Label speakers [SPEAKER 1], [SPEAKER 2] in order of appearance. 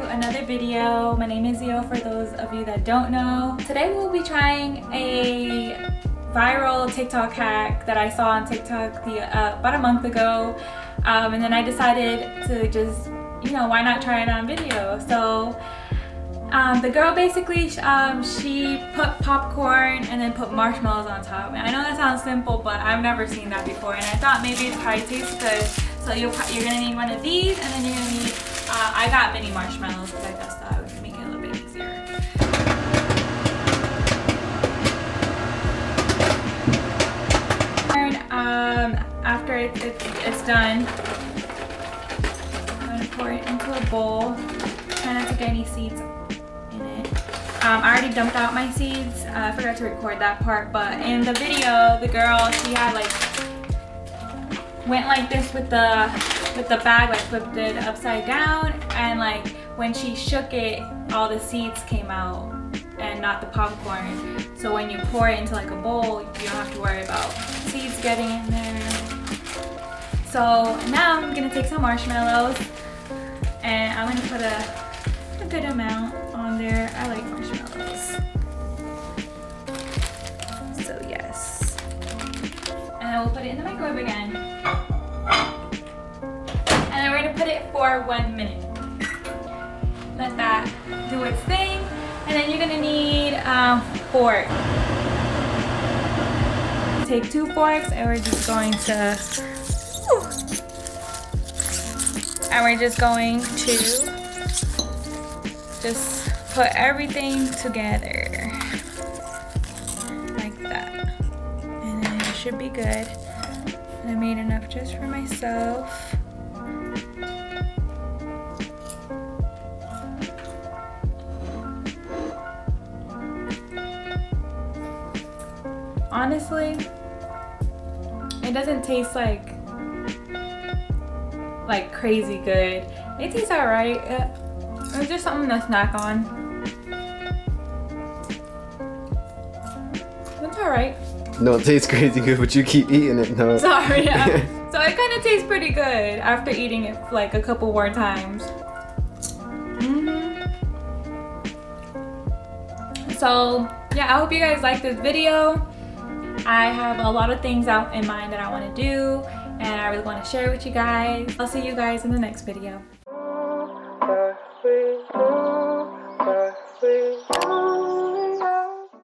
[SPEAKER 1] another video. My name is Zio for those of you that don't know. Today we'll be trying a viral TikTok hack that I saw on TikTok about a month ago. And then I decided to just, why not try it on video? So the girl basically, she put popcorn and then put marshmallows on top. And I know that sounds simple, but I've never seen that before. And I thought maybe it probably tastes good. So you're gonna need one of these, and then you're gonna need, I got mini marshmallows because I just thought it would make it a little bit easier. After it's done, I'm gonna pour it into a bowl. Try not to get any seeds in it. I already dumped out my seeds. I forgot to record that part, but in the video, the girl, she had went like this with the bag, flipped it upside down, and when she shook it, all the seeds came out and not the popcorn. So when you pour it into a bowl, you don't have to worry about seeds getting in there. So now I'm gonna take some marshmallows and I'm gonna put a good amount on there. I like marshmallows. So yes. And then we'll put it in the microwave again. And then we're gonna put it for 1 minute. Let that do its thing. And then you're gonna need fork. Take 2 forks and we're just going to just put everything together like that. And then it should be good. And I made enough just for myself. Honestly, it doesn't taste like crazy good. It tastes alright. It's just something to snack on. It's alright.
[SPEAKER 2] No, it tastes crazy good, but you keep eating it. No.
[SPEAKER 1] Sorry, yeah. So it kind of tastes pretty good after eating it a couple more times. So yeah, I hope you guys like this video. I have a lot of things out in mind that I want to do, and I really want to share with you guys. I'll see you guys in the next video.